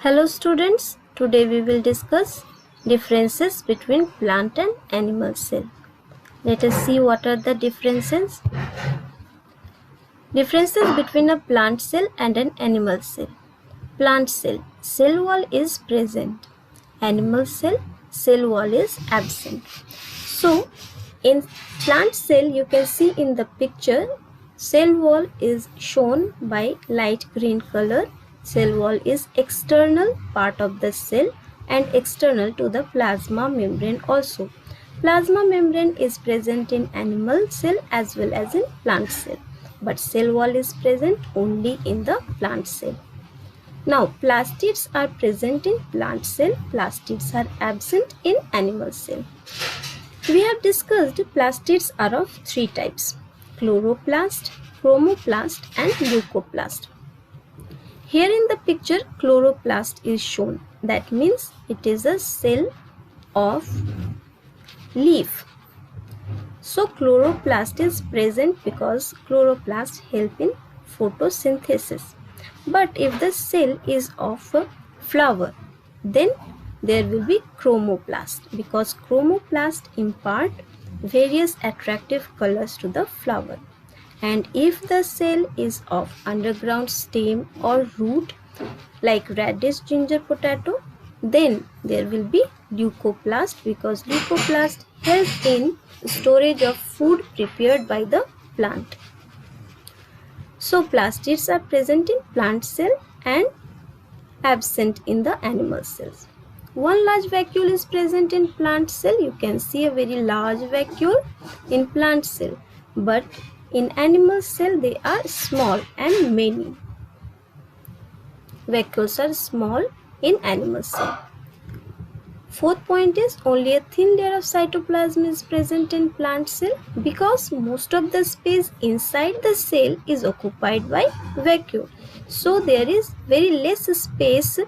Hello students, today we will discuss differences between plant and animal cell. Let us see what are the differences. Differences between a plant cell and an animal cell. Plant cell wall is present. Animal cell wall is absent. So, in plant cell you can see in the picture, cell wall is shown by light green color. Cell wall is external part of the cell and external to the plasma membrane also. Plasma membrane is present in animal cell as well as in plant cell, but cell wall is present only in the plant cell. Now, plastids are present in plant cell, plastids are absent in animal cell. We have discussed plastids are of three types: chloroplast, chromoplast and leucoplast. Here in the picture, chloroplast is shown. That means it is a cell of leaf. So chloroplast is present because chloroplast help in photosynthesis. But if the cell is of a flower, then there will be chromoplast because chromoplast impart various attractive colors to the flower. And if the cell is of underground stem or root like radish, ginger, potato, then there will be leucoplast because leucoplast help in storage of food prepared by the plant. So plastids are present in plant cell and absent in the animal cells. One large vacuole is present in plant cell. You can see a very large vacuole in plant cell, but in animal cell they are small and many. Vacuoles are small in animal cell. Fourth point is only a thin layer of cytoplasm is present in plant cell because most of the space inside the cell is occupied by vacuole. So there is very less space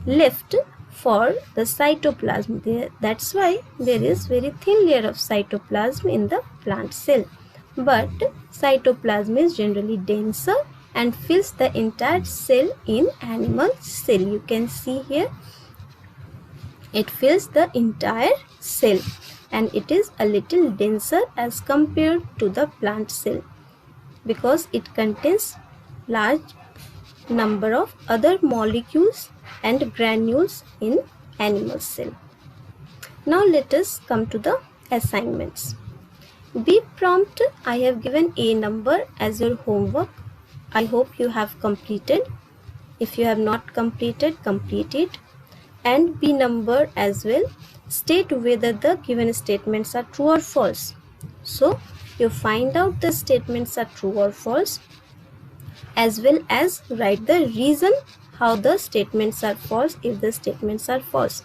left for the cytoplasm there. That's why there is very thin layer of cytoplasm in the plant cell. But cytoplasm is generally denser and fills the entire cell in animal cell. You can see here it fills the entire cell and it is a little denser as compared to the plant cell because it contains large number of other molecules and granules in animal cell. Now let us come to the assignments. Be prompt. I have given a number as your homework. I hope you have completed. If you have not completed, complete it. And B number as well. State whether the given statements are true or false. So you find out the statements are true or false, as well as write the reason how the statements are false if the statements are false.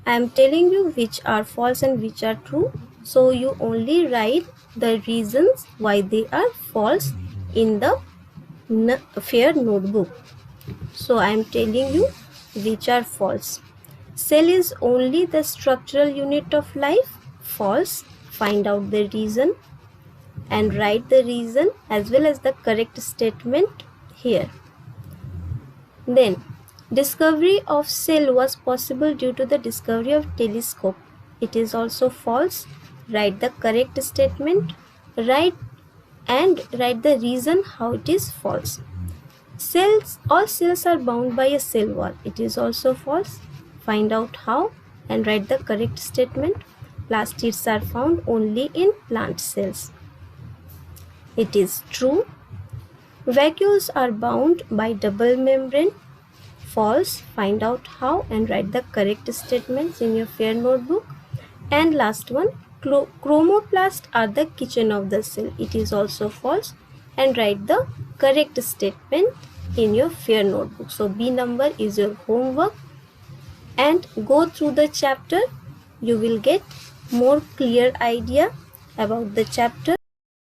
I am telling you which are false and which are true. So you only write the reasons why they are false in the fair notebook. So I am telling you which are false. Cell is only the structural unit of life. False. Find out the reason and write the reason as well as the correct statement here. Then, discovery of cell was possible due to the discovery of telescope. It is also false. Write the correct statement. Write the reason how it is false. All cells are bound by a cell wall. It is also false. Find out how and write the correct statement. Plastids are found only in plant cells. It is true. Vacuoles are bound by double membrane. False. Find out how and write the correct statements in your fair notebook. And last one, chromoplasts are the kitchen of the cell. It is also false. And write the correct statement in your fair notebook. So B number is your homework and go through the chapter. You will get more clear idea about the chapter.